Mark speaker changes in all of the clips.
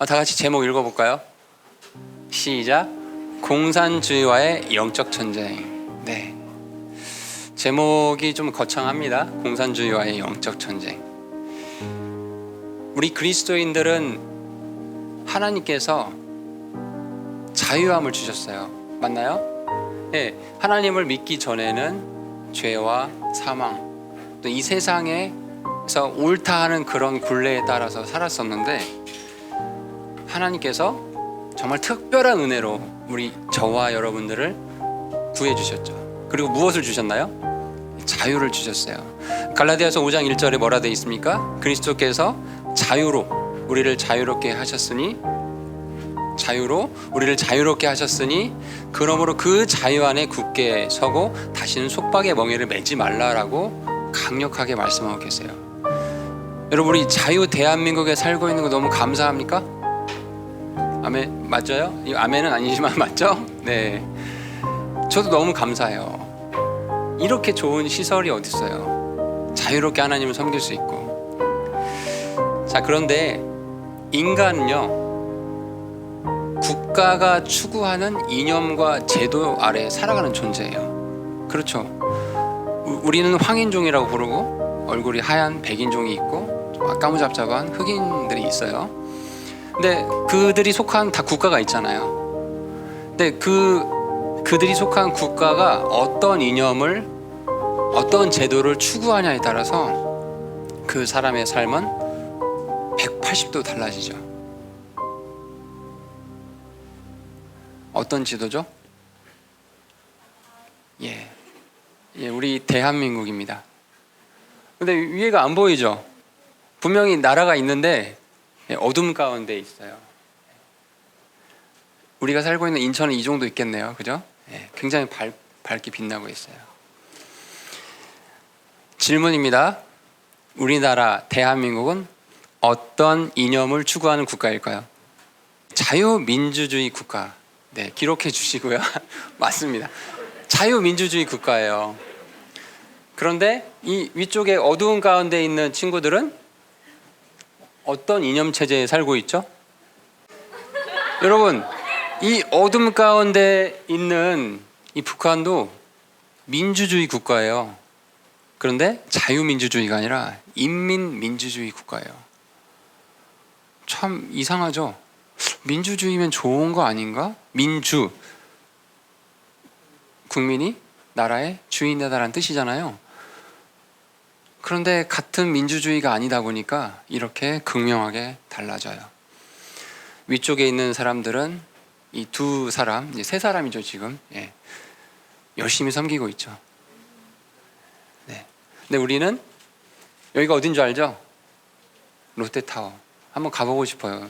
Speaker 1: 다 같이 제목 읽어볼까요? 시작. 공산주의와의 영적 전쟁. 네. 제목이 좀 거창합니다. 공산주의와의 영적 전쟁. 우리 그리스도인들은 하나님께서 자유함을 주셨어요. 맞나요? 네. 하나님을 믿기 전에는 죄와 사망, 또 이 세상에서 옳다 하는 그런 굴레에 따라서 살았었는데, 하나님께서 정말 특별한 은혜로 우리 저와 여러분들을 구해주셨죠. 그리고 무엇을 주셨나요? 자유를 주셨어요. 갈라디아서 5장 1절에 뭐라 되어 있습니까? 그리스도께서 자유로 우리를 자유롭게 하셨으니 그러므로 그 자유 안에 굳게 서고 다시는 속박의 멍에를 매지 말라라고 강력하게 말씀하고 계세요. 여러분, 우리 자유 대한민국에 살고 있는 거 너무 감사합니까? 아멘. 맞아요? 이 아멘은 아니지만 맞죠? 네. 저도 너무 감사해요. 이렇게 좋은 시설이 어디 있어요? 자유롭게 하나님을 섬길 수 있고. 자, 그런데 인간은요, 국가가 추구하는 이념과 제도 아래 살아가는 존재예요. 그렇죠? 우리는 황인종이라고 부르고 얼굴이 하얀 백인종이 있고 까무잡잡한 흑인들이 있어요. 근데 그들이 속한 다 국가가 있잖아요. 근데 그들이 속한 국가가 어떤 이념을, 어떤 제도를 추구하냐에 따라서 그 사람의 삶은 180도 달라지죠. 어떤 지도죠? 우리 대한민국입니다. 근데 위에가 안 보이죠? 분명히 나라가 있는데 어둠 가운데 있어요. 우리가 살고 있는 인천은 이 정도 있겠네요. 그죠? 굉장히 밝게 빛나고 있어요. 질문입니다. 우리나라 대한민국은 어떤 이념을 추구하는 국가일까요? 자유민주주의 국가. 네, 기록해 주시고요. 맞습니다. 자유민주주의 국가예요. 그런데 이 위쪽에 어두운 가운데 있는 친구들은 어떤 이념 체제에 살고 있죠? 여러분, 이 어둠 가운데 있는 이 북한도 민주주의 국가예요. 그런데 자유민주주의가 아니라 인민민주주의 국가예요. 참 이상하죠? 민주주의면 좋은 거 아닌가? 민주, 국민이 나라의 주인이다라는 뜻이잖아요. 그런데 같은 민주주의가 아니다 보니까 이렇게 극명하게 달라져요. 위쪽에 있는 사람들은 이 두 사람, 이제 세 사람이죠 지금. 열심히 섬기고 있죠. 네. 근데 우리는 여기가 어딘 줄 알죠? 롯데타워. 한번 가보고 싶어요.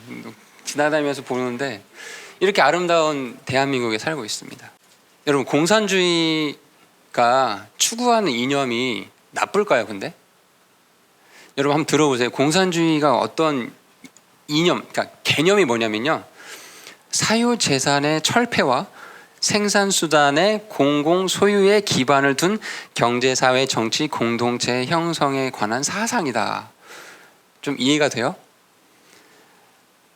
Speaker 1: 지나다니면서 보는데 이렇게 아름다운 대한민국에 살고 있습니다. 여러분, 공산주의가 추구하는 이념이 나쁠까요? 근데 여러분 한번 들어보세요. 공산주의가 어떤 이념, 그러니까 개념이 뭐냐면요, 사유재산의 철폐와 생산수단의 공공 소유에 기반을 둔 경제사회 정치 공동체 형성에 관한 사상이다. 좀 이해가 돼요?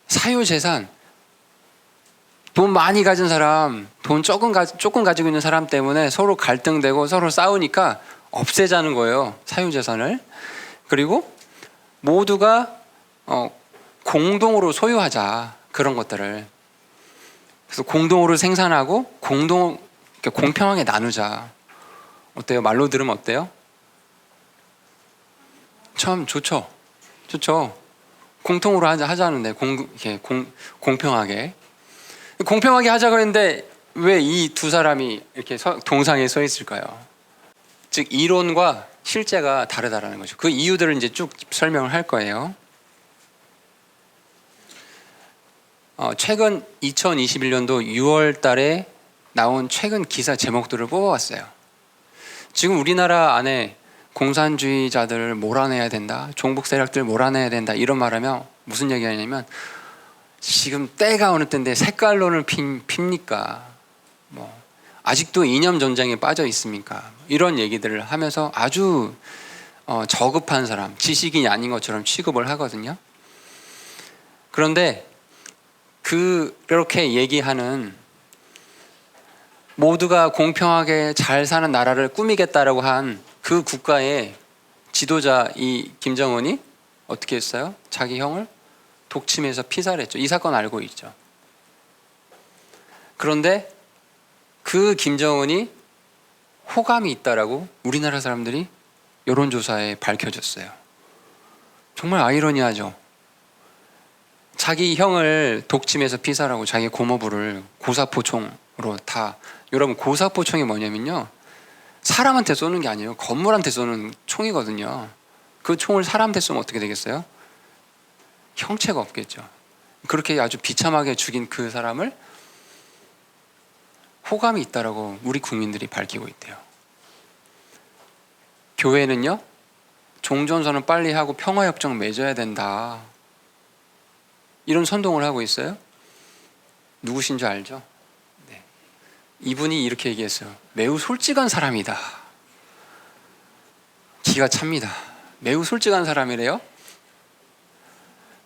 Speaker 1: 사유재산, 돈 많이 가진 사람, 돈 조금 가지고 있는 사람 때문에 서로 갈등되고 서로 싸우니까 없애자는 거예요, 사유재산을. 그리고 모두가 공동으로 소유하자, 그런 것들을. 그래서 공동으로 생산하고 공평하게 나누자. 어때요? 말로 들으면 어때요? 참 좋죠. 공통으로 하자는데 공평하게 하자고 했는데 왜 이 두 사람이 이렇게 동상에 서 있을까요? 즉 이론과 실제가 다르다라는 거죠. 그 이유들을 이제 쭉 설명을 할 거예요. 최근 2021년도 6월 달에 나온 최근 기사 제목들을 뽑아왔어요. 지금 우리나라 안에 공산주의자들을 몰아내야 된다, 종북 세력들 몰아내야 된다, 이런 말하면 무슨 얘기하냐면, 지금 때가 어느 때인데 색깔론을 핍니까? 아직도 이념 전쟁에 빠져 있습니까? 이런 얘기들을 하면서 아주 저급한 사람, 지식인이 아닌 것처럼 취급을 하거든요. 그런데 그렇게 얘기하는 모두가 공평하게 잘 사는 나라를 꾸미겠다라고 한 그 국가의 지도자 이 김정은이 어떻게 했어요? 자기 형을 독침해서 피살했죠. 이 사건 알고 있죠. 그런데 그 김정은이 호감이 있다라고 우리나라 사람들이 여론조사에 밝혀졌어요. 정말 아이러니하죠. 자기 형을 독침해서 피살하고 자기 고모부를 고사포총으로 다. 여러분, 고사포총이 뭐냐면요, 사람한테 쏘는 게 아니에요. 건물한테 쏘는 총이거든요. 그 총을 사람한테 쏘면 어떻게 되겠어요? 형체가 없겠죠. 그렇게 아주 비참하게 죽인 그 사람을 호감이 있다라고 우리 국민들이 밝히고 있대요. 교회는요, 종전선언 빨리 하고 평화협정 맺어야 된다, 이런 선동을 하고 있어요. 누구신 줄 알죠? 네. 이분이 이렇게 얘기했어요. 매우 솔직한 사람이다. 기가 찹니다. 매우 솔직한 사람이래요.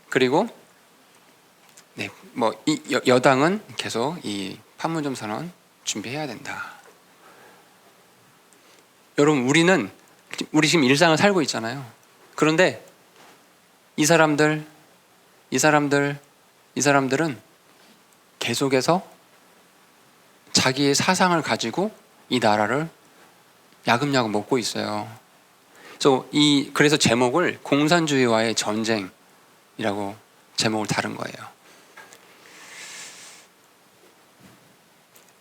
Speaker 1: 그리고 네, 여당은 계속 이 판문점 선언 준비해야 된다. 여러분, 우리 지금 일상을 살고 있잖아요. 그런데 이 사람들은 계속해서 자기의 사상을 가지고 이 나라를 야금야금 먹고 있어요. 그래서 제목을 공산주의와의 전쟁이라고 제목을 다른 거예요.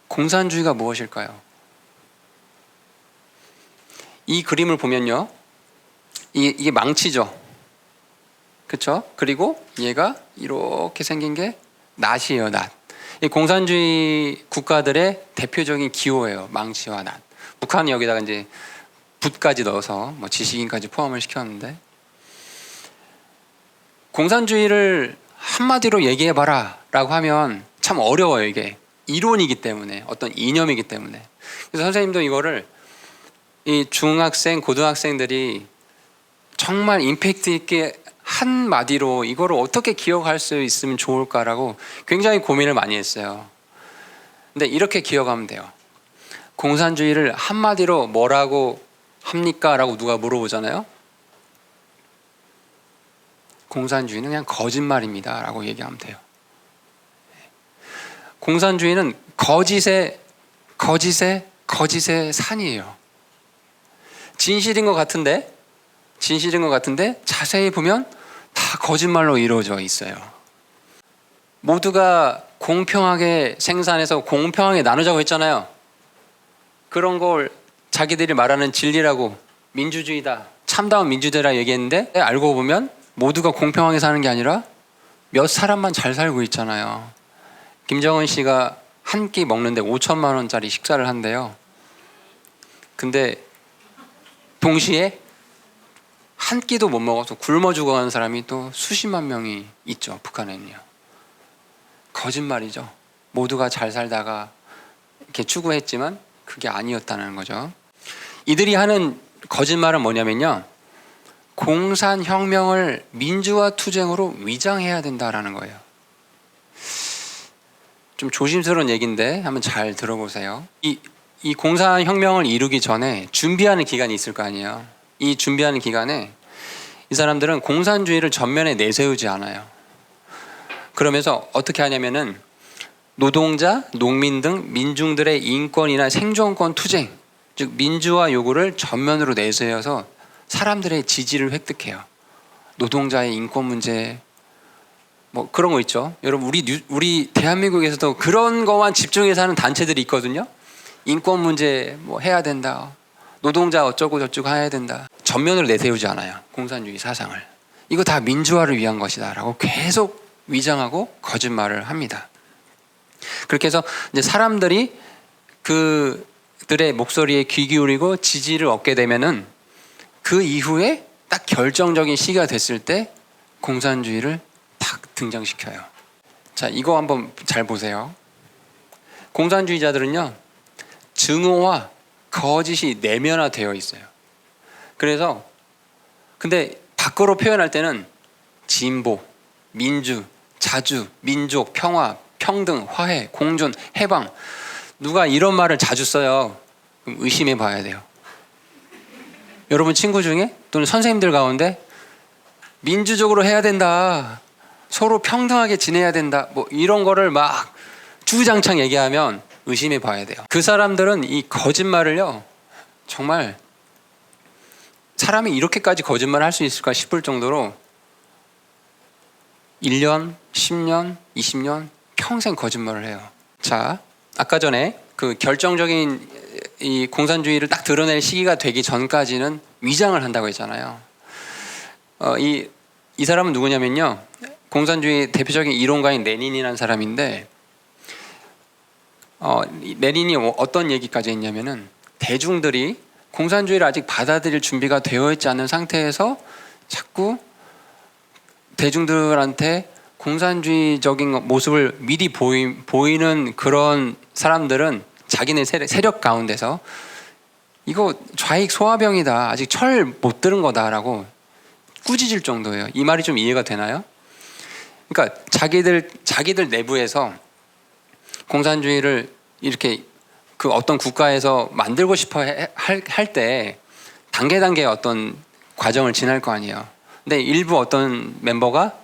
Speaker 1: 공산주의가 무엇일까요? 이 그림을 보면요, 이게 망치죠. 그렇죠? 그리고 얘가 이렇게 생긴 게 낫이에요, 낫. 이 공산주의 국가들의 대표적인 기호예요, 망치와 낫. 북한은 여기다가 이제 붓까지 넣어서 지식인까지 포함을 시켰는데, 공산주의를 한마디로 얘기해봐라 라고 하면 참 어려워요. 이게 이론이기 때문에, 어떤 이념이기 때문에. 그래서 선생님도 이거를 이 중학생, 고등학생들이 정말 임팩트 있게 한마디로 이거를 어떻게 기억할 수 있으면 좋을까라고 굉장히 고민을 많이 했어요. 근데 이렇게 기억하면 돼요. 공산주의를 한마디로 뭐라고 합니까? 라고 누가 물어보잖아요. 공산주의는 그냥 거짓말입니다 라고 얘기하면 돼요. 공산주의는 거짓의 산이에요. 진실인 것 같은데 자세히 보면 다 거짓말로 이루어져 있어요. 모두가 공평하게 생산해서 공평하게 나누자고 했잖아요. 그런 걸 자기들이 말하는 진리라고, 민주주의다, 참다운 민주주의라 얘기했는데, 알고 보면 모두가 공평하게 사는 게 아니라 몇 사람만 잘 살고 있잖아요. 김정은 씨가 한 끼 먹는데 5천만 원짜리 식사를 한대요. 근데 동시에 한 끼도 못 먹어서 굶어 죽어가는 사람이 또 수십만 명이 있죠, 북한에는요. 거짓말이죠. 모두가 잘 살다가 이렇게 추구했지만 그게 아니었다는 거죠. 이들이 하는 거짓말은 뭐냐면요, 공산혁명을 민주화 투쟁으로 위장해야 된다라는 거예요. 좀 조심스러운 얘기인데 한번 잘 들어보세요. 이 공산혁명을 이루기 전에 준비하는 기간이 있을 거 아니에요. 이 준비하는 기간에 이 사람들은 공산주의를 전면에 내세우지 않아요. 그러면서 어떻게 하냐면은 노동자, 농민 등 민중들의 인권이나 생존권 투쟁, 즉 민주화 요구를 전면으로 내세워서 사람들의 지지를 획득해요. 노동자의 인권 문제, 그런 거 있죠. 여러분, 우리 대한민국에서도 그런 거만 집중해서 하는 단체들이 있거든요. 인권 문제 해야 된다, 노동자 어쩌고 저쩌고 해야 된다. 전면으로 내세우지 않아요, 공산주의 사상을. 이거 다 민주화를 위한 것이다 라고 계속 위장하고 거짓말을 합니다. 그렇게 해서 이제 사람들이 그들의 목소리에 귀 기울이고 지지를 얻게 되면은 그 이후에 딱 결정적인 시기가 됐을 때 공산주의를 딱 등장시켜요. 자, 이거 한번 잘 보세요. 공산주의자들은요, 증오와 거짓이 내면화되어 있어요. 근데 밖으로 표현할 때는 진보, 민주, 자주, 민족, 평화, 평등, 화해, 공존, 해방. 누가 이런 말을 자주 써요. 그럼 의심해 봐야 돼요. 여러분 친구 중에 또는 선생님들 가운데 민주적으로 해야 된다, 서로 평등하게 지내야 된다, 뭐 이런 거를 막 주구장창 얘기하면 의심해 봐야 돼요. 그 사람들은 이 거짓말을요, 정말 사람이 이렇게까지 거짓말을 할 수 있을까 싶을 정도로 1년, 10년, 20년 평생 거짓말을 해요. 자, 아까 전에 그 결정적인 이 공산주의를 딱 드러낼 시기가 되기 전까지는 위장을 한다고 했잖아요. 이 사람은 누구냐면요, 공산주의 대표적인 이론가인 레닌이라는 사람인데, 레닌이 어떤 얘기까지 했냐면은, 대중들이 공산주의를 아직 받아들일 준비가 되어 있지 않은 상태에서 자꾸 대중들한테 공산주의적인 모습을 미리 보이는 그런 사람들은 자기네 세력 가운데서 이거 좌익 소화병이다, 아직 철 못 들은 거다라고 꾸짖을 정도예요. 이 말이 좀 이해가 되나요? 그러니까 자기들 내부에서 공산주의를 이렇게 그 어떤 국가에서 만들고 싶어 할 때 단계 어떤 과정을 지날 거 아니에요. 근데 일부 어떤 멤버가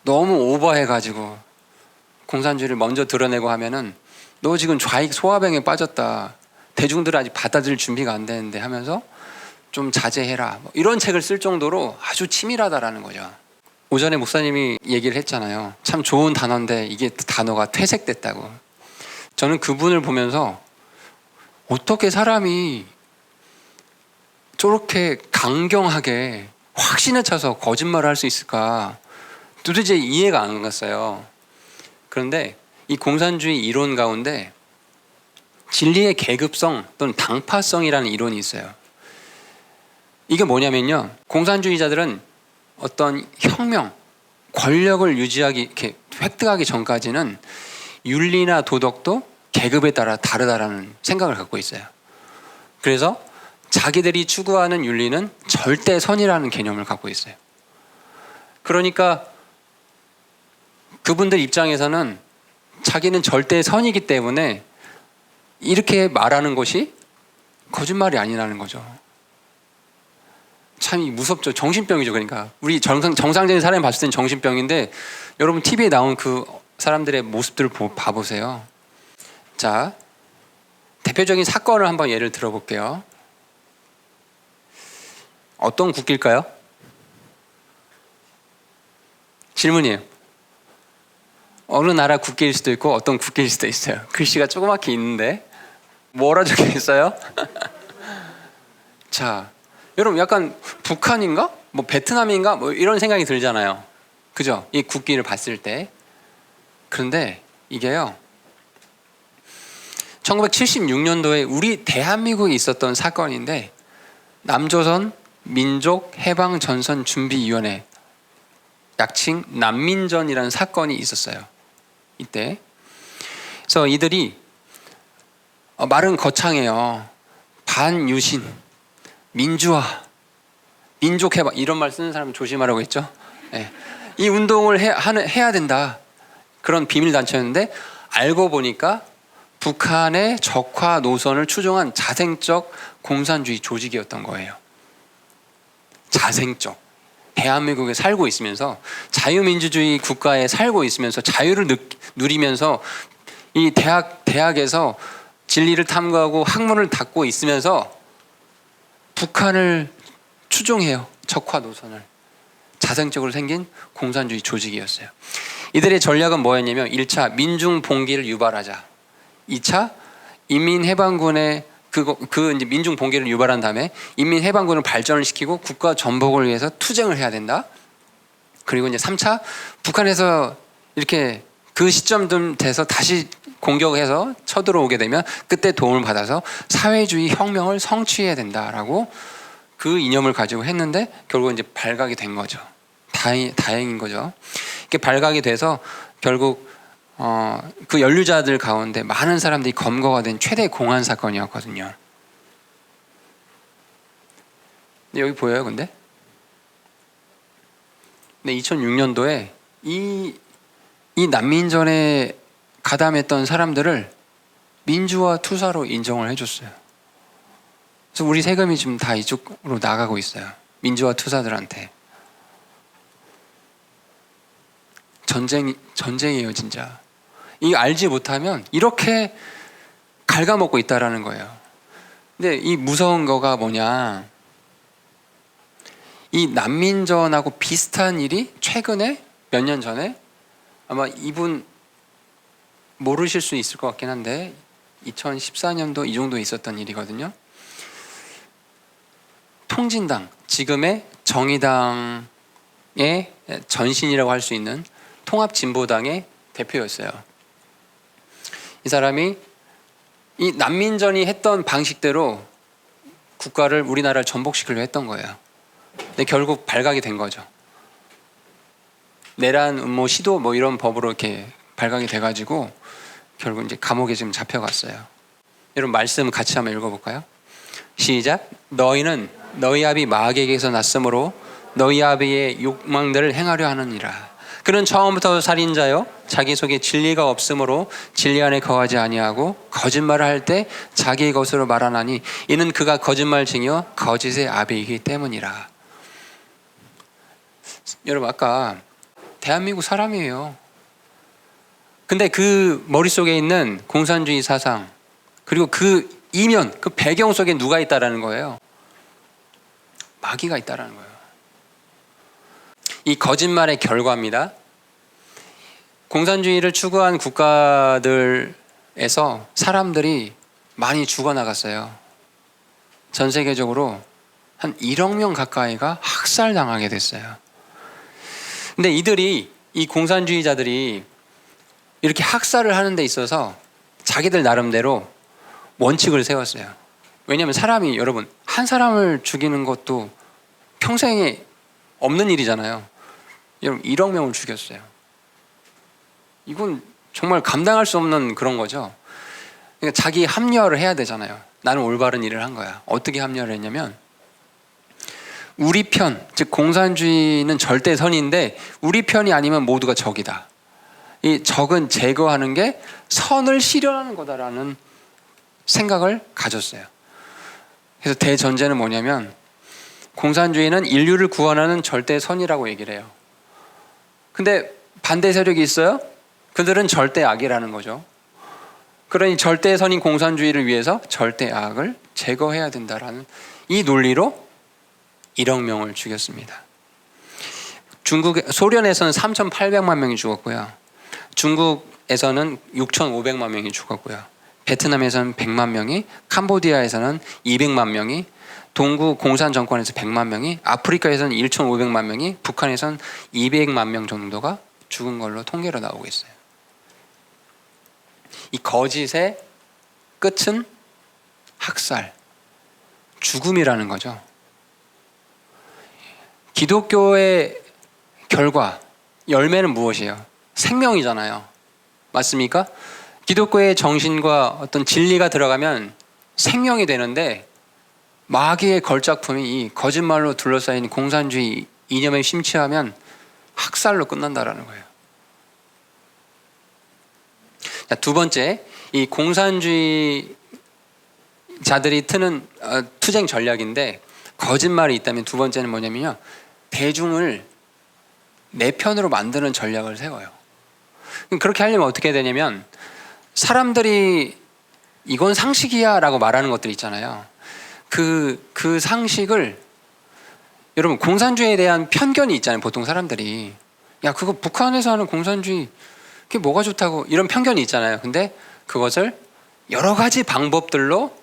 Speaker 1: 너무 오버해가지고 공산주의를 먼저 드러내고 하면은 너 지금 좌익 소화병에 빠졌다, 대중들은 아직 받아들일 준비가 안 되는데 하면서 좀 자제해라, 뭐 이런 책을 쓸 정도로 아주 치밀하다라는 거죠. 오전에 목사님이 얘기를 했잖아요. 참 좋은 단어인데 이게 단어가 퇴색됐다고. 저는 그분을 보면서 어떻게 사람이 저렇게 강경하게 확신에 차서 거짓말을 할 수 있을까 도대체 이해가 안 갔어요. 그런데 이 공산주의 이론 가운데 진리의 계급성 또는 당파성이라는 이론이 있어요. 이게 뭐냐면요, 공산주의자들은 어떤 혁명, 권력을 유지하기, 이렇게 획득하기 전까지는 윤리나 도덕도 계급에 따라 다르다라는 생각을 갖고 있어요. 그래서 자기들이 추구하는 윤리는 절대선이라는 개념을 갖고 있어요. 그러니까 그분들 입장에서는 자기는 절대선이기 때문에 이렇게 말하는 것이 거짓말이 아니라는 거죠. 참 무섭죠. 정신병이죠. 그러니까 우리 정상적인 사람이 봤을 땐 정신병인데, 여러분 TV에 나온 그 사람들의 모습들을 봐보세요. 자, 대표적인 사건을 한번 예를 들어볼게요. 어떤 국기일까요? 질문이에요. 어느 나라 국기일 수도 있고 어떤 국기일 수도 있어요. 글씨가 조그맣게 있는데 뭐라 적혀 있어요? 자, 여러분 약간 북한인가? 뭐 베트남인가? 뭐 이런 생각이 들잖아요. 그죠? 이 국기를 봤을 때. 그런데 이게요, 1976년도에 우리 대한민국에 있었던 사건인데, 남조선 민족해방전선준비위원회, 약칭 난민전이라는 사건이 있었어요. 이때. 그래서 이들이 말은 거창해요. 반유신, 민주화, 민족해방, 이런 말 쓰는 사람은 조심하라고 했죠. 네. 이 운동을 해야 된다, 그런 비밀단체였는데, 알고 보니까 북한의 적화 노선을 추종한 자생적 공산주의 조직이었던 거예요. 자생적. 대한민국에 살고 있으면서, 자유민주주의 국가에 살고 있으면서, 자유를 누리면서, 이 대학에서 진리를 탐구하고 학문을 닦고 있으면서 북한을 추종해요. 적화 노선을. 자생적으로 생긴 공산주의 조직이었어요. 이들의 전략은 뭐였냐면, 1차 민중 봉기를 유발하자, 2차 인민해방군의 이제 민중 봉기를 유발한 다음에 인민해방군을 발전을 시키고 국가 전복을 위해서 투쟁을 해야 된다. 그리고 이제 3차 북한에서 이렇게 그 시점쯤 돼서 다시 공격해서 쳐들어오게 되면 그때 도움을 받아서 사회주의 혁명을 성취해야 된다라고 그 이념을 가지고 했는데, 결국 이제 발각이 된 거죠. 다행인 거죠. 이렇게 발각이 돼서 결국 그 연루자들 가운데 많은 사람들이 검거가 된 최대 공안 사건이었거든요. 근데 여기 보여요, 근데? 2006년도에 이 이 난민전에 가담했던 사람들을 민주화 투사로 인정을 해줬어요. 그래서 우리 세금이 지금 다 이쪽으로 나가고 있어요. 민주화 투사들한테. 전쟁이에요, 진짜. 이거 알지 못하면 이렇게 갉아먹고 있다라는 거예요. 근데 이 무서운 거가 뭐냐? 이 난민전하고 비슷한 일이 최근에 몇 년 전에 아마 이분 모르실 수 있을 것 같긴 한데 2014년도 이 정도 있었던 일이거든요. 통진당, 지금의 정의당의 전신이라고 할 수 있는 통합진보당의 대표였어요. 이 사람이 이 난민전이 했던 방식대로 국가를, 우리나라를 전복시키려 했던 거예요. 근데 결국 발각이 된 거죠. 내란 음모 시도 뭐 이런 법으로 이렇게 발각이 돼가지고 결국 이제 감옥에 지금 잡혀갔어요. 여러분 말씀 같이 한번 읽어볼까요? 시작. 너희는 너희 아비 마귀에게서 났으므로 너희 아비의 욕망들을 행하려 하느니라. 그는 처음부터 살인자요 자기 속에 진리가 없으므로 진리 안에 거하지 아니하고 거짓말을 할 때 자기의 것으로 말하나니 이는 그가 거짓말쟁이요 거짓의 아비이기 때문이라. 여러분 아까 대한민국 사람이에요. 근데 그 머릿속에 있는 공산주의 사상 그리고 그 이면, 그 배경 속에 누가 있다라는 거예요? 마귀가 있다라는 거예요. 이 거짓말의 결과입니다. 공산주의를 추구한 국가들에서 사람들이 많이 죽어나갔어요. 전 세계적으로 한 1억 명 가까이가 학살당하게 됐어요. 근데 이 공산주의자들이 이렇게 학살을 하는 데 있어서 자기들 나름대로 원칙을 세웠어요. 왜냐하면 사람이, 여러분, 한 사람을 죽이는 것도 평생에 없는 일이잖아요. 여러분 1억 명을 죽였어요. 이건 정말 감당할 수 없는 그런 거죠. 그러니까 자기 합리화를 해야 되잖아요. 나는 올바른 일을 한 거야. 어떻게 합리화를 했냐면 우리 편, 즉 공산주의는 절대 선인데 우리 편이 아니면 모두가 적이다. 이 적은 제거하는 게 선을 실현하는 거다라는 생각을 가졌어요. 그래서 대전제는 뭐냐면 공산주의는 인류를 구원하는 절대 선이라고 얘기를 해요. 근데 반대 세력이 있어요? 그들은 절대 악이라는 거죠. 그러니 절대 선인 공산주의를 위해서 절대 악을 제거해야 된다라는 이 논리로 1억 명을 죽였습니다. 소련에서는 3,800만 명이 죽었고요. 중국에서는 6,500만 명이 죽었고요. 베트남에서는 100만 명이, 캄보디아에서는 200만 명이, 동구 공산 정권에서 100만 명이, 아프리카에서는 1,500만 명이, 북한에서는 200만 명 정도가 죽은 걸로 통계로 나오고 있어요. 이 거짓의 끝은 학살, 죽음이라는 거죠. 기독교의 결과, 열매는 무엇이에요? 생명이잖아요. 맞습니까? 기독교의 정신과 어떤 진리가 들어가면 생명이 되는데 마귀의 걸작품이 이 거짓말로 둘러싸인 공산주의 이념에 심취하면 학살로 끝난다라는 거예요. 자, 두 번째, 이 공산주의자들이 트는 투쟁 전략인데 거짓말이 있다면 두 번째는 뭐냐면요, 대중을 내 편으로 만드는 전략을 세워요. 그렇게 하려면 어떻게 되냐면 사람들이 이건 상식이야 라고 말하는 것들 있잖아요. 그 상식을, 여러분 공산주의에 대한 편견이 있잖아요. 보통 사람들이 야 그거 북한에서 하는 공산주의 그게 뭐가 좋다고, 이런 편견이 있잖아요. 근데 그것을 여러 가지 방법들로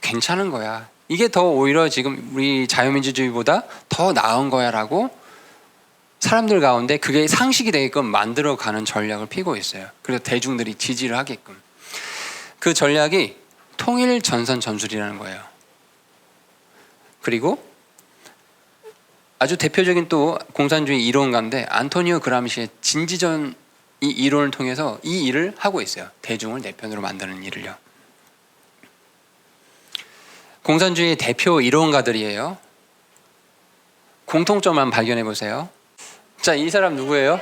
Speaker 1: 괜찮은 거야, 이게 더 오히려 지금 우리 자유민주주의보다 더 나은 거야 라고 사람들 가운데 그게 상식이 되게끔 만들어가는 전략을 피고 있어요. 그래서 대중들이 지지를 하게끔. 그 전략이 통일 전선 전술이라는 거예요. 그리고 아주 대표적인 또 공산주의 이론가인데 안토니오 그람시의 진지전 이 이론을 통해서 이 일을 하고 있어요. 대중을 내 편으로 만드는 일을요. 공산주의 대표 이론가들이에요. 공통점만 발견해 보세요. 자, 이 사람 누구예요?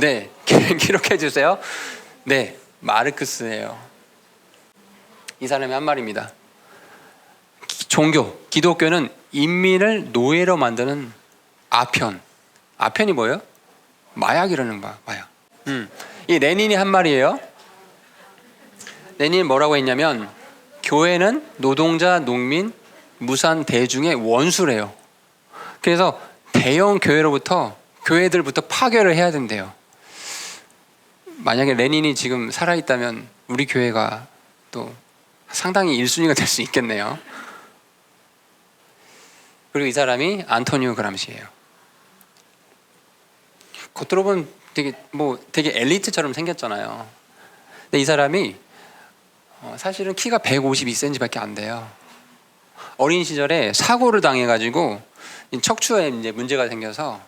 Speaker 1: 네. 기록해 주세요. 네, 마르크스예요. 이 사람이 한 말입니다. 기독교는 인민을 노예로 만드는 아편이 뭐예요? 마약이라는 거야, 마약. 이 레닌이 한 말이에요. 레닌이 뭐라고 했냐면 교회는 노동자, 농민, 무산 대중의 원수래요. 그래서 대형 교회들부터 파괴를 해야 된대요. 만약에 레닌이 지금 살아있다면 우리 교회가 또 상당히 1순위가 될 수 있겠네요. 그리고 이 사람이 안토니오 그람시예요. 겉으로 보면 되게 엘리트처럼 생겼잖아요. 근데 이 사람이 사실은 키가 152cm밖에 안 돼요. 어린 시절에 사고를 당해가지고 척추에 이제 문제가 생겨서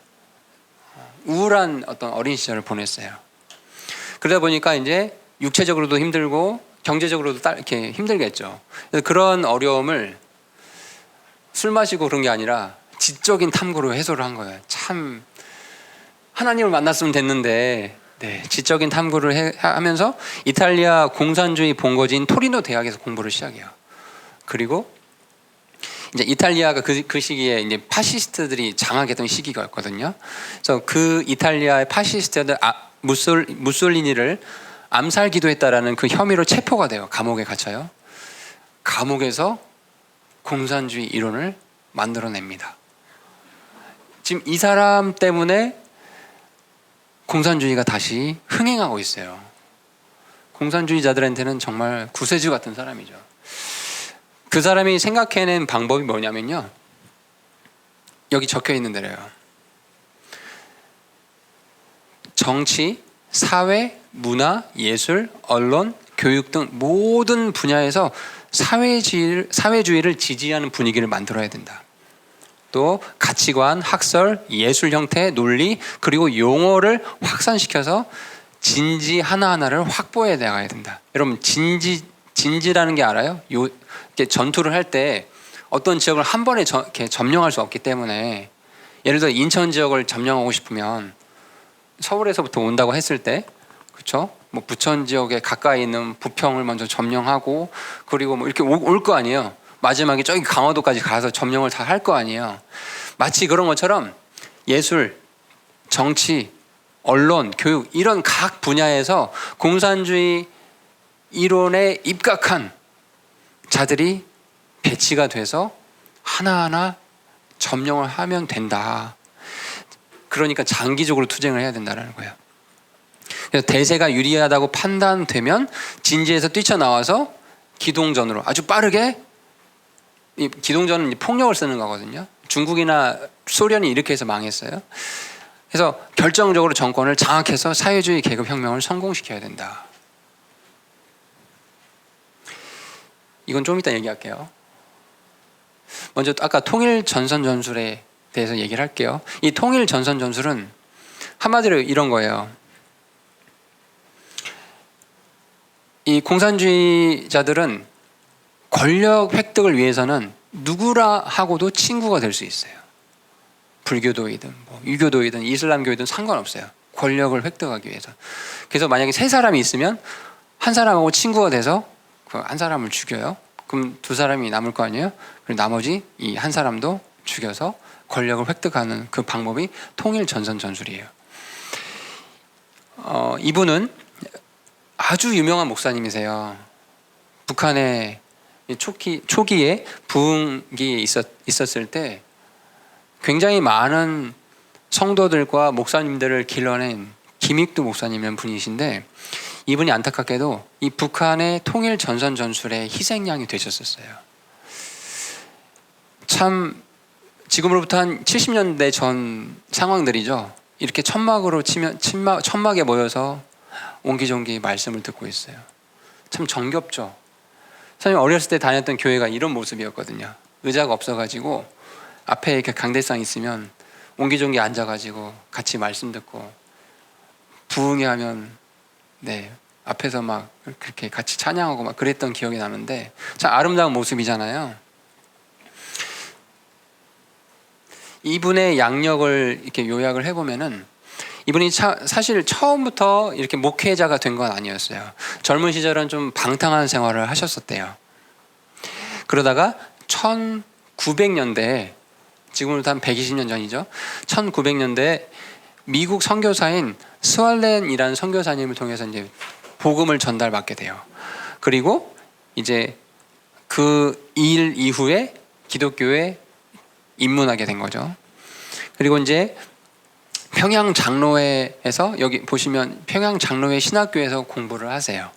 Speaker 1: 우울한 어떤 어린 시절을 보냈어요. 그러다 보니까 이제 육체적으로도 힘들고 경제적으로도 이렇게 힘들겠죠. 그래서 그런 어려움을 술 마시고 그런 게 아니라 지적인 탐구로 해소를 한 거예요. 참 하나님을 만났으면 됐는데 지적인 탐구를 하면서 이탈리아 공산주의 본거지인 토리노 대학에서 공부를 시작해요. 그리고 이제 이탈리아가 그 시기에 이제 파시스트들이 장악했던 시기였거든요. 그래서 그 이탈리아의 파시스트들 무솔리니를 암살 기도했다라는 그 혐의로 체포가 돼요. 감옥에 갇혀요. 감옥에서 공산주의 이론을 만들어냅니다. 지금 이 사람 때문에 공산주의가 다시 흥행하고 있어요. 공산주의자들한테는 정말 구세주 같은 사람이죠. 그 사람이 생각해낸 방법이 뭐냐면요, 여기 적혀 있는 대로요. 정치, 사회, 문화, 예술, 언론, 교육 등 모든 분야에서 사회주의를 지지하는 분위기를 만들어야 된다. 또 가치관, 학설, 예술 형태, 논리, 그리고 용어를 확산시켜서 진지 하나하나를 확보해 나가야 된다. 여러분, 진지라는 게 알아요? 이렇게 전투를 할 때 어떤 지역을 한 번에 이렇게 점령할 수 없기 때문에, 예를 들어 인천 지역을 점령하고 싶으면 서울에서부터 온다고 했을 때, 그렇죠? 뭐 부천 지역에 가까이 있는 부평을 먼저 점령하고, 그리고 뭐 이렇게 올 거 아니에요. 마지막에 저기 강화도까지 가서 점령을 다 할 거 아니에요. 마치 그런 것처럼 예술, 정치, 언론, 교육 이런 각 분야에서 공산주의 이론에 입각한 자들이 배치가 돼서 하나하나 점령을 하면 된다. 그러니까 장기적으로 투쟁을 해야 된다는 거예요. 그래서 대세가 유리하다고 판단되면 진지에서 뛰쳐나와서 기동전으로 아주 빠르게, 이 기동전은 폭력을 쓰는 거거든요. 중국이나 소련이 이렇게 해서 망했어요. 그래서 결정적으로 정권을 장악해서 사회주의 계급혁명을 성공시켜야 된다. 이건 좀 이따 얘기할게요. 먼저 아까 통일전선전술에 대해서 얘기를 할게요. 이 통일전선전술은 한마디로 이런 거예요. 이 공산주의자들은 권력 획득을 위해서는 누구라 하고도 친구가 될 수 있어요. 불교도이든 뭐 유교도이든 이슬람교이든 상관없어요. 권력을 획득하기 위해서. 그래서 만약에 세 사람이 있으면 한 사람하고 친구가 돼서 그 한 사람을 죽여요. 그럼 두 사람이 남을 거 아니에요? 그리고 나머지 이 한 사람도 죽여서 권력을 획득하는 그 방법이 통일전선전술이에요. 이분은 아주 유명한 목사님이세요. 북한의 초기에 부흥기에 있었을 때 굉장히 많은 성도들과 목사님들을 길러낸 김익두 목사님이라는 분이신데, 이분이 안타깝게도 이 북한의 통일 전선 전술의 희생양이 되셨었어요. 참 지금으로부터 한 70년대 전 상황들이죠. 이렇게 천막에 모여서 옹기종기 말씀을 듣고 있어요. 참 정겹죠. 선생님 어렸을 때 다녔던 교회가 이런 모습이었거든요. 의자가 없어가지고 앞에 이렇게 강대상 있으면 옹기종기 앉아가지고 같이 말씀 듣고, 부흥회 하면 앞에서 막 그렇게 같이 찬양하고 막 그랬던 기억이 나는데, 참 아름다운 모습이잖아요. 이분의 양력을 이렇게 요약을 해보면은 이분이 사실 처음부터 이렇게 목회자가 된 건 아니었어요. 젊은 시절은 좀 방탕한 생활을 하셨었대요. 그러다가 1900년대, 지금으로부터 한 120년 전이죠. 1900년대 미국 선교사인 스왈렌이라는 선교사님을 통해서 이제 복음을 전달받게 돼요. 그리고 이제 그 일 이후에 기독교에 입문하게 된 거죠. 그리고 이제 평양 장로회에서, 여기 보시면 평양 장로회 신학교에서 공부를 하세요.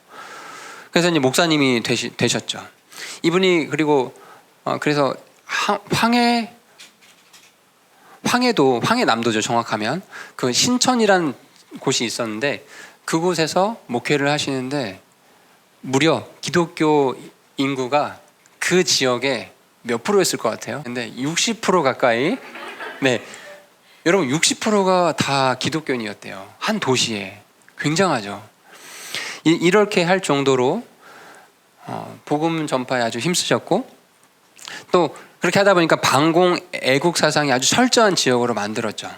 Speaker 1: 그래서 이제 목사님이 되셨죠. 이분이 그리고 그래서 황해남도죠, 정확하면. 그 신천이라는 곳이 있었는데 그곳에서 목회를 하시는데 무려 기독교 인구가 그 지역에 몇 프로였을 것 같아요? 근데 60% 가까이, 네, 여러분 60%가 다 기독교인이었대요. 한 도시에. 굉장하죠. 이렇게 할 정도로 복음 전파에 아주 힘쓰셨고, 또 그렇게 하다 보니까 방공 애국 사상이 아주 철저한 지역으로 만들었죠.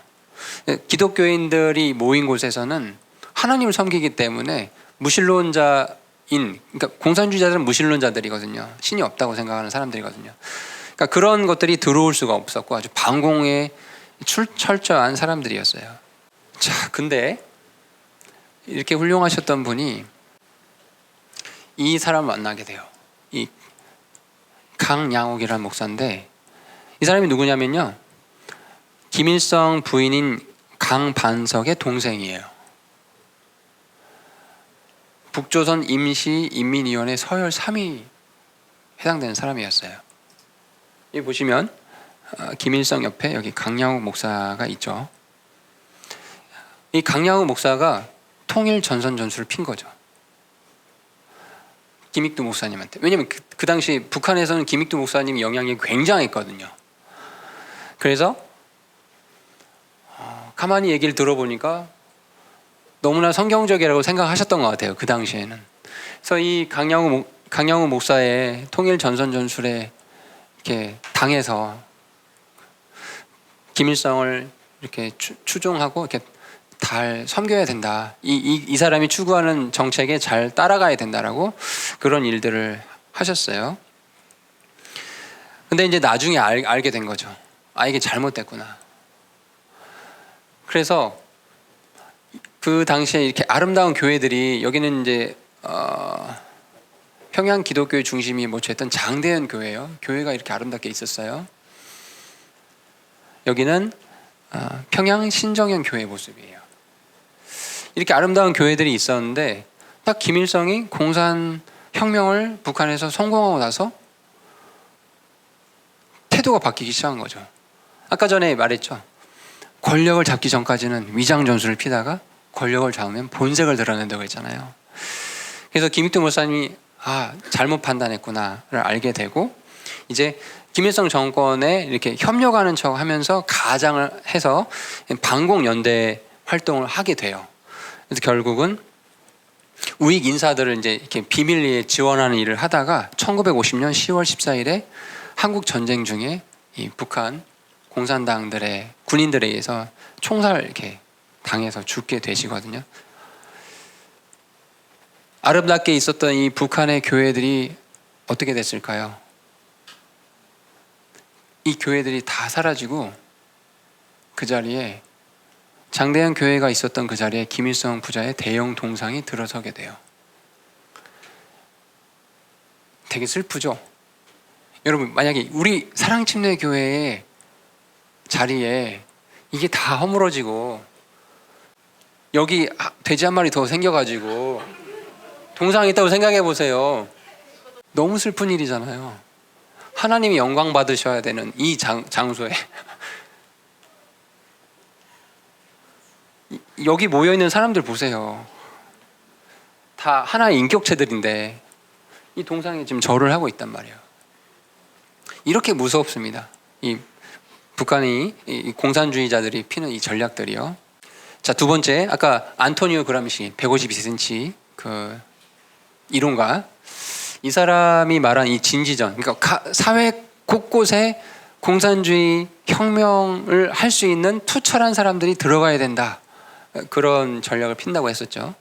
Speaker 1: 기독교인들이 모인 곳에서는 하나님을 섬기기 때문에 그러니까 공산주의자들은 무신론자들이거든요. 신이 없다고 생각하는 사람들이거든요. 그러니까 그런 것들이 들어올 수가 없었고 아주 방공에 철저한 사람들이었어요. 자, 근데 이렇게 훌륭하셨던 분이 이 사람을 만나게 돼요. 이 강양옥이라는 목사인데, 이 사람이 누구냐면요, 김일성 부인인 강반석의 동생이에요. 북조선 임시인민위원회 서열 3위 해당되는 사람이었어요. 여기 보시면 김일성 옆에 여기 강양옥 목사가 있죠. 이 강양옥 목사가 통일 전선 전술을 핀 거죠. 김익두 목사님한테. 왜냐면 그 당시 북한에서는 김익두 목사님이 영향력이 굉장했거든요. 그래서 가만히 얘기를 들어보니까 너무나 성경적이라고 생각하셨던 것 같아요, 그 당시에는. 그래서 이 강양우 목사의 통일 전선 전술에 이렇게 당해서 김일성을 이렇게 추종하고 이렇게 잘 섬겨야 된다. 이 사람이 추구하는 정책에 잘 따라가야 된다라고 그런 일들을 하셨어요. 근데 이제 나중에 알게 된 거죠. 이게 잘못됐구나. 그래서 그 당시에 이렇게 아름다운 교회들이, 여기는 이제 평양 기독교의 중심이 모처했던 장대현 교회예요. 교회가 이렇게 아름답게 있었어요. 여기는 평양 신정현 교회 모습이에요. 이렇게 아름다운 교회들이 있었는데 딱 김일성이 공산 혁명을 북한에서 성공하고 나서 태도가 바뀌기 시작한 거죠. 아까 전에 말했죠. 권력을 잡기 전까지는 위장 전술을 피다가 권력을 잡으면 본색을 드러낸다고 했잖아요. 그래서 김익두 목사님이 잘못 판단했구나를 알게 되고, 이제 김일성 정권에 이렇게 협력하는 척 하면서 가장을 해서 반공연대 활동을 하게 돼요. 그래서 결국은 우익 인사들을 이제 이렇게 비밀리에 지원하는 일을 하다가 1950년 10월 14일에 한국 전쟁 중에 이 북한 공산당들의 군인들에 의해서 총살 이렇게 당해서 죽게 되시거든요. 아름답게 있었던 이 북한의 교회들이 어떻게 됐을까요? 이 교회들이 다 사라지고 그 자리에 장대현 교회가 있었던 그 자리에 김일성 부자의 대형 동상이 들어서게 돼요. 되게 슬프죠? 여러분, 만약에 우리 사랑침례교회의 자리에 이게 다 허물어지고 여기 돼지 한 마리 더 생겨가지고 동상이 있다고 생각해 보세요. 너무 슬픈 일이잖아요. 하나님이 영광 받으셔야 되는 이 장소에 여기 모여있는 사람들 보세요. 다 하나의 인격체들인데 이 동상에 지금 절을 하고 있단 말이에요. 이렇게 무섭습니다. 이 북한이 이 공산주의자들이 피는 이 전략들이요. 자, 두 번째, 아까 안토니오 그람시 152cm 그 이론가, 이 사람이 말한 이 진지전, 그러니까 사회 곳곳에 공산주의 혁명을 할 수 있는 투철한 사람들이 들어가야 된다. 그런 전략을 핀다고 했었죠.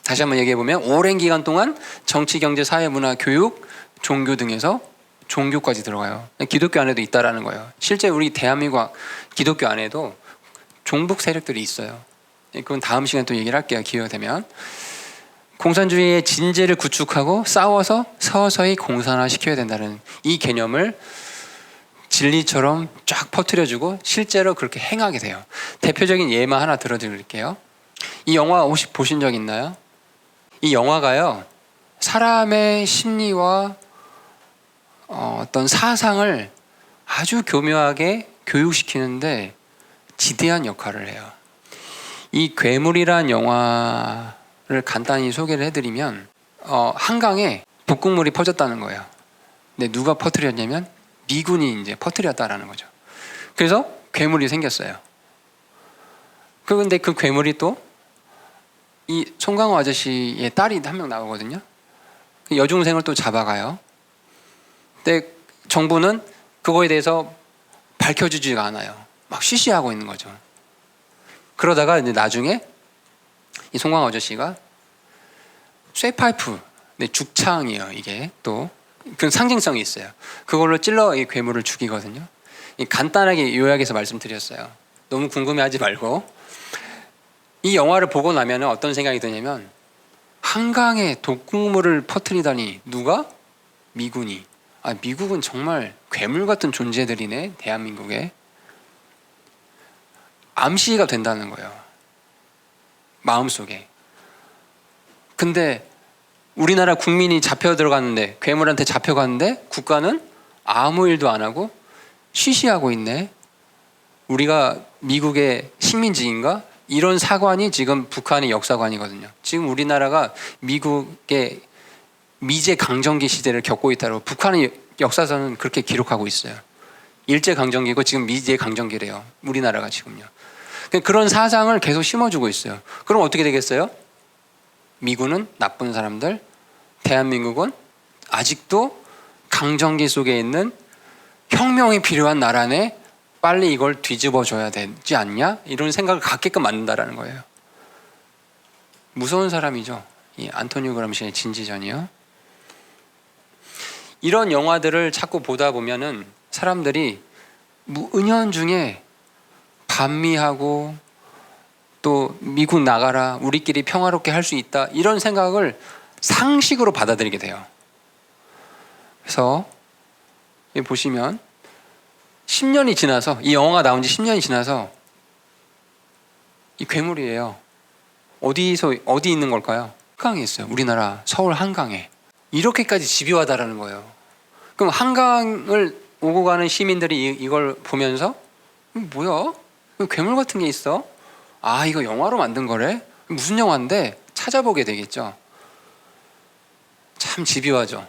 Speaker 1: 다시 한번 얘기해 보면 오랜 기간 동안 정치, 경제, 사회, 문화, 교육, 종교 등에서 종교까지 들어가요. 기독교 안에도 있다라는 거예요. 실제 우리 대한민국 기독교 안에도 종북 세력들이 있어요. 그건 다음 시간에 또 얘기를 할게요. 기회가 되면. 공산주의의 진재를 구축하고 싸워서 서서히 공산화시켜야 된다는 이 개념을 진리처럼 쫙 퍼뜨려주고 실제로 그렇게 행하게 돼요. 대표적인 예만 하나 들어드릴게요. 이 영화 혹시 보신 적 있나요? 이 영화가요, 사람의 심리와 어떤 사상을 아주 교묘하게 교육시키는데 지대한 역할을 해요. 이 괴물이란 영화를 간단히 소개를 해드리면 한강에 북극물이 퍼졌다는 거예요. 근데 누가 퍼뜨렸냐면 미군이 이제 퍼뜨렸다라는 거죠. 그래서 괴물이 생겼어요. 그런데 그 괴물이 또 이 송강호 아저씨의 딸이 한 명 나오거든요. 여중생을 또 잡아가요. 근데 정부는 그거에 대해서 밝혀주지가 않아요. 막 쉬쉬하고 있는 거죠. 그러다가 이제 나중에 이 송강호 아저씨가 쇠파이프, 죽창이에요. 이게 또 그 상징성이 있어요. 그걸로 찔러 이 괴물을 죽이거든요. 간단하게 요약해서 말씀드렸어요. 너무 궁금해하지 말고. 이 영화를 보고 나면 어떤 생각이 드냐면 한강에 독극물을 퍼뜨리다니 누가? 미군이. 미국은 정말 괴물 같은 존재들이네. 대한민국에. 암시가 된다는 거예요. 마음속에. 근데 우리나라 국민이 잡혀 들어갔는데, 괴물한테 잡혀갔는데 국가는 아무 일도 안 하고 쉬쉬하고 있네. 우리가 미국의 식민지인가? 이런 사관이 지금 북한의 역사관이거든요. 지금 우리나라가 미국의 미제 강점기 시대를 겪고 있다고 북한의 역사서는 그렇게 기록하고 있어요. 일제 강점기고 지금 미제 강점기래요. 우리나라가 지금요. 그런 사상을 계속 심어주고 있어요. 그럼 어떻게 되겠어요? 미군은 나쁜 사람들, 대한민국은 아직도 강점기 속에 있는 혁명이 필요한 나라네. 빨리 이걸 뒤집어줘야 되지 않냐? 이런 생각을 갖게끔 만든다라는 거예요. 무서운 사람이죠. 이 안토니오 그람시의 진지전이요. 이런 영화들을 자꾸 보다 보면은 사람들이 은연중에 반미하고 또 미국 나가라, 우리끼리 평화롭게 할 수 있다, 이런 생각을 상식으로 받아들이게 돼요. 그래서 여기 보시면 10년이 지나서, 이 영화가 나온 지 10년이 지나서 이 괴물이에요. 어디 있는 걸까요? 한강에 있어요. 우리나라 서울 한강에. 이렇게까지 집요하다라는 거예요. 그럼 한강을 오고 가는 시민들이 이걸 보면서 뭐야? 괴물 같은 게 있어? 이거 영화로 만든 거래? 무슨 영화인데? 찾아보게 되겠죠. 참 집요하죠.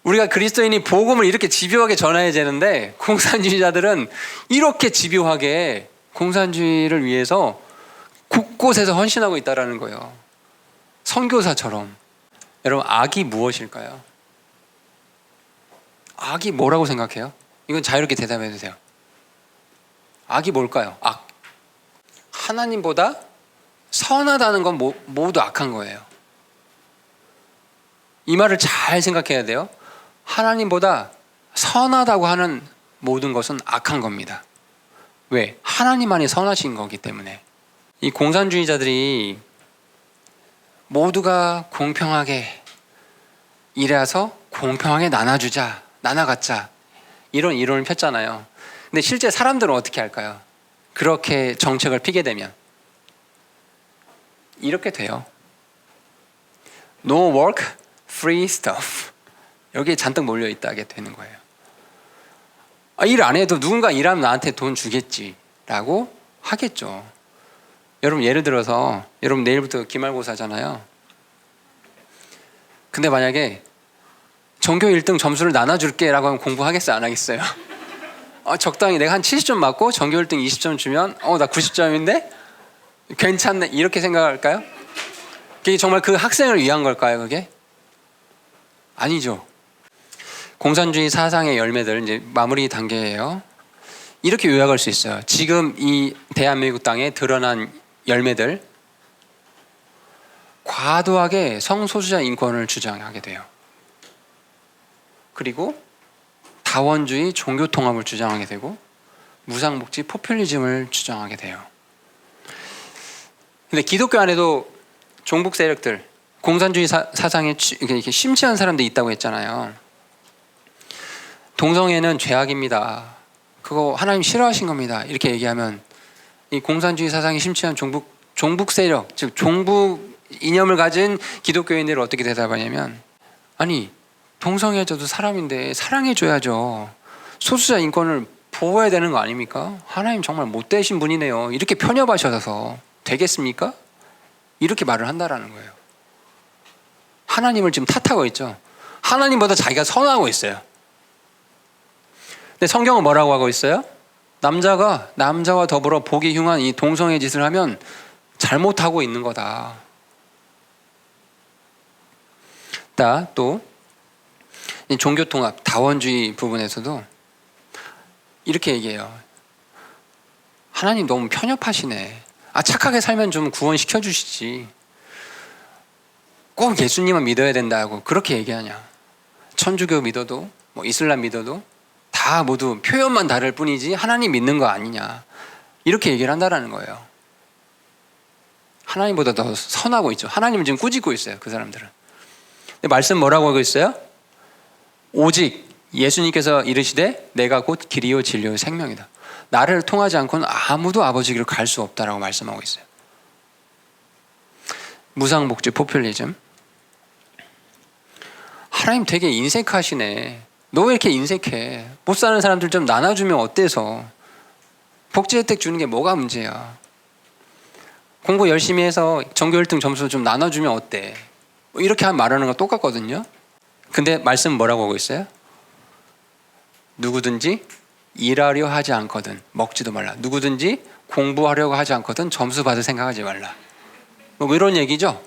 Speaker 1: 우리가 그리스도인이 복음을 이렇게 집요하게 전해야 되는데 공산주의자들은 이렇게 집요하게 공산주의를 위해서 곳곳에서 헌신하고 있다는 거예요. 선교사처럼. 여러분, 악이 무엇일까요? 악이 뭐라고 생각해요? 이건 자유롭게 대답해 주세요. 악이 뭘까요? 악. 하나님보다 선하다는 건 모두 악한 거예요. 이 말을 잘 생각해야 돼요. 하나님보다 선하다고 하는 모든 것은 악한 겁니다. 왜? 하나님만이 선하신 거기 때문에. 이 공산주의자들이 모두가 공평하게 일해서 공평하게 나눠갖자, 이런 이론을 폈잖아요. 근데 실제 사람들은 어떻게 할까요? 그렇게 정책을 피게 되면 이렇게 돼요. No work, free stuff. 여기에 잔뜩 몰려있다게 되는 거예요. 일 안 해도 누군가 일하면 나한테 돈 주겠지라고 하겠죠. 여러분, 예를 들어서 여러분 내일부터 기말고사잖아요. 근데 만약에 전교 1등 점수를 나눠줄게 라고 하면 공부하겠어요? 안 하겠어요? 적당히 내가 한 70점 맞고 전교 1등 20점 주면 나 90점인데? 괜찮네, 이렇게 생각할까요? 그게 정말 그 학생을 위한 걸까요, 그게? 아니죠. 공산주의 사상의 열매들, 이제 마무리 단계예요. 이렇게 요약할 수 있어요. 지금 이 대한민국 땅에 드러난 열매들, 과도하게 성소수자 인권을 주장하게 돼요. 그리고 다원주의 종교 통합을 주장하게 되고 무상복지 포퓰리즘을 주장하게 돼요. 근데 기독교 안에도 종북 세력들, 공산주의 사상에 이렇게 심취한 사람들이 있다고 했잖아요. 동성애는 죄악입니다. 그거 하나님 싫어하신 겁니다. 이렇게 얘기하면 이 공산주의 사상에 심취한 종북 세력, 즉 종북 이념을 가진 기독교인들은 어떻게 대답하냐면, 아니 동성애자도 사람인데 사랑해줘야죠. 소수자 인권을 보호해야 되는 거 아닙니까? 하나님 정말 못되신 분이네요. 이렇게 편협하셔서 되겠습니까? 이렇게 말을 한다라는 거예요. 하나님을 지금 탓하고 있죠. 하나님보다 자기가 선하고 있어요. 근데 성경은 뭐라고 하고 있어요? 남자가 남자와 더불어 보기 흉한 이 동성애 짓을 하면 잘못하고 있는 거다. 또 종교통합, 다원주의 부분에서도 이렇게 얘기해요. 하나님 너무 편협하시네. 착하게 살면 좀 구원시켜 주시지. 꼭 예수님만 믿어야 된다고 그렇게 얘기하냐. 천주교 믿어도 뭐 이슬람 믿어도 다 모두 표현만 다를 뿐이지 하나님 믿는 거 아니냐. 이렇게 얘기를 한다라는 거예요. 하나님보다 더 선하고 있죠. 하나님을 지금 꾸짖고 있어요. 그 사람들은. 근데 말씀 뭐라고 하고 있어요? 오직 예수님께서 이르시되 내가 곧 길이요 진리요 생명이다. 나를 통하지 않고는 아무도 아버지께로 갈 수 없다라고 말씀하고 있어요. 무상복지 포퓰리즘. 하나님 되게 인색하시네. 너 왜 이렇게 인색해? 못 사는 사람들 좀 나눠주면 어때서? 복지 혜택 주는 게 뭐가 문제야? 공부 열심히 해서 전교 1등 점수 좀 나눠주면 어때? 이렇게 말하는 거 똑같거든요. 근데 말씀 뭐라고 하고 있어요? 누구든지 일하려 하지 않거든 먹지도 말라. 누구든지 공부하려고 하지 않거든 점수 받을 생각하지 말라. 뭐 이런 얘기죠.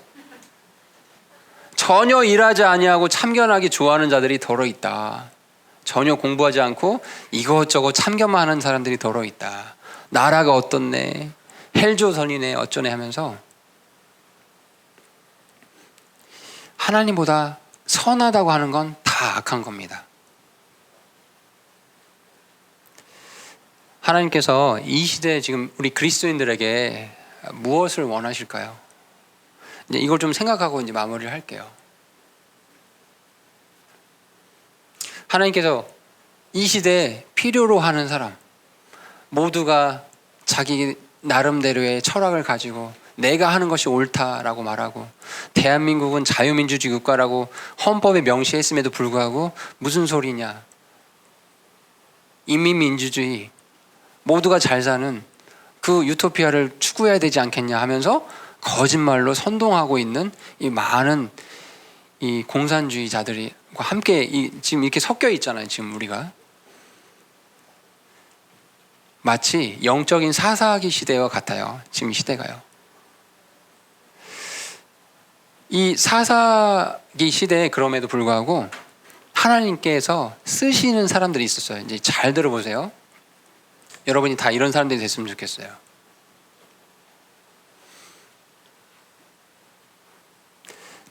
Speaker 1: 전혀 일하지 아니하고 참견하기 좋아하는 자들이 더러 있다. 전혀 공부하지 않고 이것저것 참견만 하는 사람들이 더러 있다. 나라가 어떻네, 헬조선이네, 어쩌네 하면서 하나님보다 선하다고 하는 건 다 악한 겁니다. 하나님께서 이 시대에 지금 우리 그리스도인들에게 무엇을 원하실까요? 이제 이걸 좀 생각하고 이제 마무리를 할게요. 하나님께서 이 시대에 필요로 하는 사람, 모두가 자기 나름대로의 철학을 가지고 내가 하는 것이 옳다라고 말하고, 대한민국은 자유민주주의 국가라고 헌법에 명시했음에도 불구하고 무슨 소리냐, 인민민주주의, 모두가 잘 사는 그 유토피아를 추구해야 되지 않겠냐 하면서 거짓말로 선동하고 있는 이 많은 이 공산주의자들이 함께 지금 이렇게 섞여 있잖아요. 지금 우리가 마치 영적인 사사기 시대와 같아요. 지금 이 시대가요. 이 사사기 시대에 그럼에도 불구하고 하나님께서 쓰시는 사람들이 있었어요. 이제 잘 들어보세요. 여러분이 다 이런 사람들이 됐으면 좋겠어요.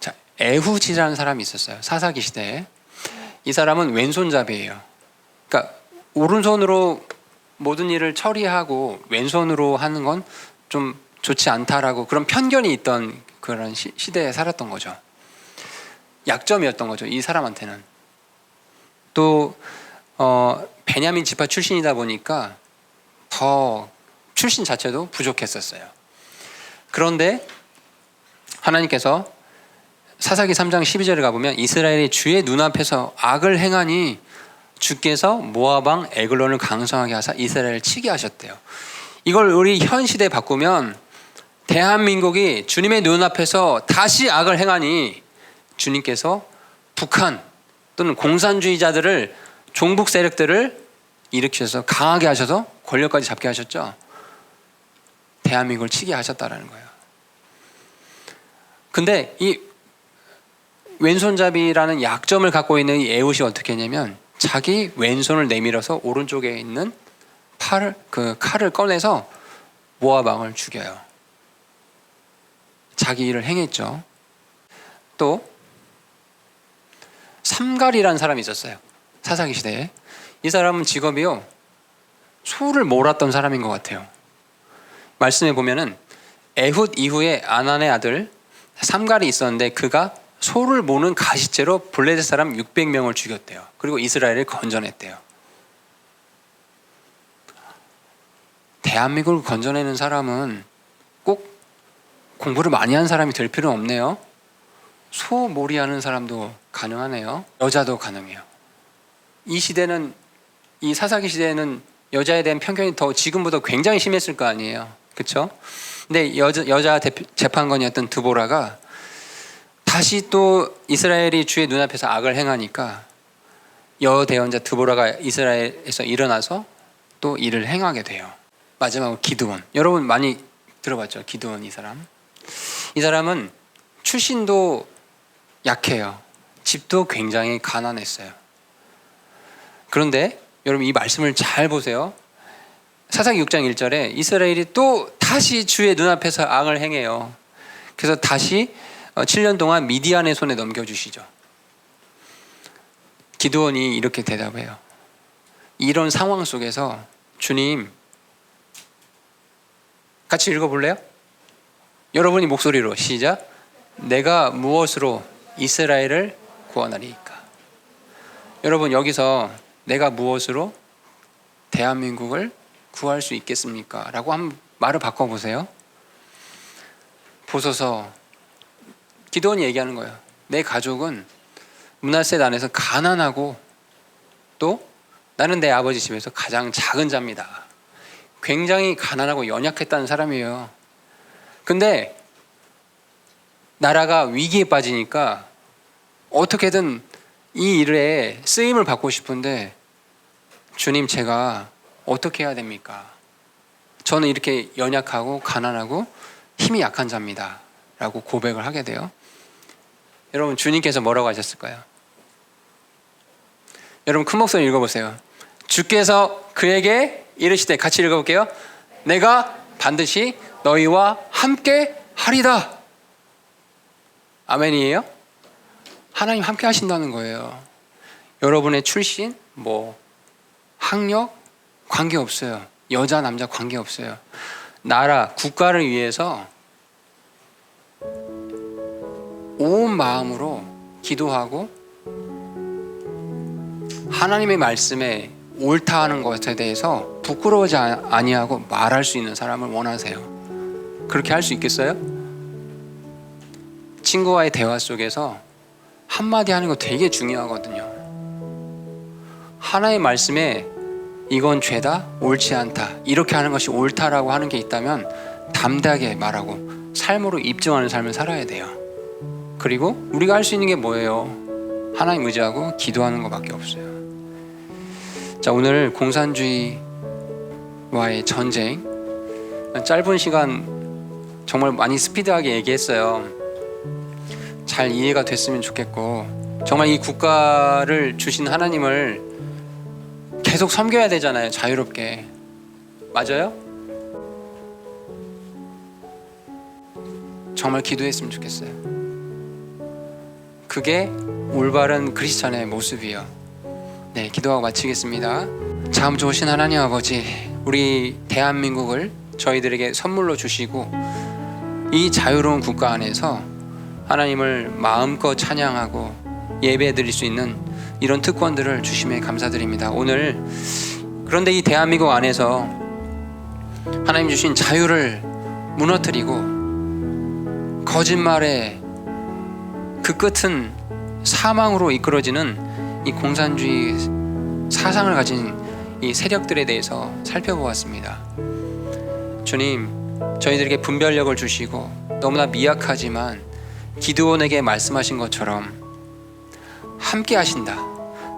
Speaker 1: 자, 에훗이라는 사람이 있었어요. 사사기 시대에. 이 사람은 왼손잡이에요. 그러니까 오른손으로 모든 일을 처리하고 왼손으로 하는 건 좀 좋지 않다라고 그런 편견이 있던 그런 시대에 살았던 거죠. 약점이었던 거죠. 이 사람한테는. 또 베냐민 지파 출신이다 보니까 더 출신 자체도 부족했었어요. 그런데 하나님께서 사사기 3장 12절에 가보면 이스라엘이 주의 눈앞에서 악을 행하니 주께서 모압 왕 에글론을 강성하게 하사 이스라엘을 치게 하셨대요. 이걸 우리 현 시대에 바꾸면 대한민국이 주님의 눈앞에서 다시 악을 행하니 주님께서 북한 또는 공산주의자들을, 종북 세력들을 일으키셔서 강하게 하셔서 권력까지 잡게 하셨죠. 대한민국을 치게 하셨다라는 거예요. 근데 이 왼손잡이라는 약점을 갖고 있는 이 에훗이 어떻게 했냐면 자기 왼손을 내밀어서 오른쪽에 있는 칼을 꺼내서 모압 왕을 죽여요. 자기 일을 행했죠. 또 삼갈이라는 사람이 있었어요. 사사기 시대에. 이 사람은 직업이요, 소를 몰았던 사람인 것 같아요. 말씀에 보면은 에훗 이후에 아난의 아들 삼갈이 있었는데 그가 소를 모는 가시죄로 블레셋 사람 600명을 죽였대요. 그리고 이스라엘을 건져냈대요. 대한민국을 건져내는 사람은 꼭 공부를 많이 한 사람이 될 필요는 없네요. 소몰이하는 사람도 가능하네요. 여자도 가능해요. 이 시대는, 이 사사기 시대에는 여자에 대한 편견이 더 지금보다 굉장히 심했을 거 아니에요. 그렇죠? 근데 여자 재판관이었던 드보라가 다시 또 이스라엘이 주의 눈앞에서 악을 행하니까 여대언자 드보라가 이스라엘에서 일어나서 또 일을 행하게 돼요. 마지막으로 기드온. 여러분 많이 들어봤죠? 기드온. 이 사람은 출신도 약해요. 집도 굉장히 가난했어요. 그런데 여러분 이 말씀을 잘 보세요. 사사기 6장 1절에 이스라엘이 또 다시 주의 눈앞에서 악을 행해요. 그래서 다시 7년 동안 미디안의 손에 넘겨주시죠. 기드온이 이렇게 대답해요. 이런 상황 속에서 주님, 같이 읽어볼래요? 여러분이 목소리로 시작. 내가 무엇으로 이스라엘을 구원하리이까? 여러분 여기서 내가 무엇으로 대한민국을 구할 수 있겠습니까? 라고 한 말을 바꿔보세요. 보소서, 기드온이 얘기하는 거예요. 내 가족은 므낫셋 안에서 가난하고 또 나는 내 아버지 집에서 가장 작은 자입니다. 굉장히 가난하고 연약했다는 사람이에요. 근데 나라가 위기에 빠지니까 어떻게든 이 일에 쓰임을 받고 싶은데 주님, 제가 어떻게 해야 됩니까? 저는 이렇게 연약하고 가난하고 힘이 약한 자입니다 라고 고백을 하게 돼요. 여러분 주님께서 뭐라고 하셨을까요? 여러분 큰 목소리 읽어보세요. 주께서 그에게 이르시되, 같이 읽어볼게요. 내가 반드시 너희와 함께 하리다. 아멘이에요? 하나님 함께 하신다는 거예요. 여러분의 출신, 학력 관계없어요. 여자 남자 관계없어요. 나라 국가를 위해서 온 마음으로 기도하고 하나님의 말씀에 옳다 하는 것에 대해서 부끄러워하지 아니하고 말할 수 있는 사람을 원하세요. 그렇게 할 수 있겠어요? 친구와의 대화 속에서 한마디 하는 거 되게 중요하거든요. 하나의 말씀에 이건 죄다, 옳지 않다, 이렇게 하는 것이 옳다라고 하는 게 있다면 담대하게 말하고 삶으로 입증하는 삶을 살아야 돼요. 그리고 우리가 할 수 있는 게 뭐예요? 하나님 의지하고 기도하는 것밖에 없어요. 자, 오늘 공산주의와의 전쟁, 짧은 시간 정말 많이 스피드하게 얘기했어요. 잘 이해가 됐으면 좋겠고, 정말 이 국가를 주신 하나님을 계속 섬겨야 되잖아요. 자유롭게. 맞아요? 정말 기도했으면 좋겠어요. 그게 올바른 크리스찬의 모습이에요. 네, 기도하고 마치겠습니다. 참 좋으신 하나님 아버지, 우리 대한민국을 저희들에게 선물로 주시고 이 자유로운 국가 안에서 하나님을 마음껏 찬양하고 예배 드릴 수 있는 이런 특권들을 주심에 감사드립니다. 오늘 그런데 이 대한민국 안에서 하나님 주신 자유를 무너뜨리고 거짓말의 그 끝은 사망으로 이끌어지는 이 공산주의 사상을 가진 이 세력들에 대해서 살펴보았습니다. 주님, 저희들에게 분별력을 주시고 너무나 미약하지만 기드온에게 말씀하신 것처럼 함께 하신다.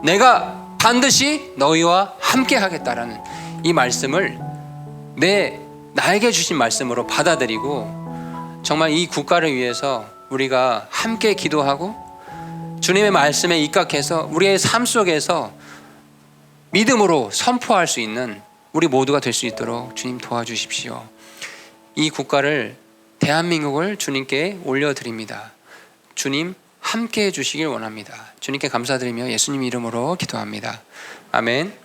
Speaker 1: 내가 반드시 너희와 함께 하겠다라는 이 말씀을 나에게 주신 말씀으로 받아들이고 정말 이 국가를 위해서 우리가 함께 기도하고 주님의 말씀에 입각해서 우리의 삶 속에서 믿음으로 선포할 수 있는 우리 모두가 될 수 있도록 주님 도와주십시오. 이 국가를, 대한민국을 주님께 올려드립니다. 주님 함께 해주시길 원합니다. 주님께 감사드리며 예수님 이름으로 기도합니다. 아멘.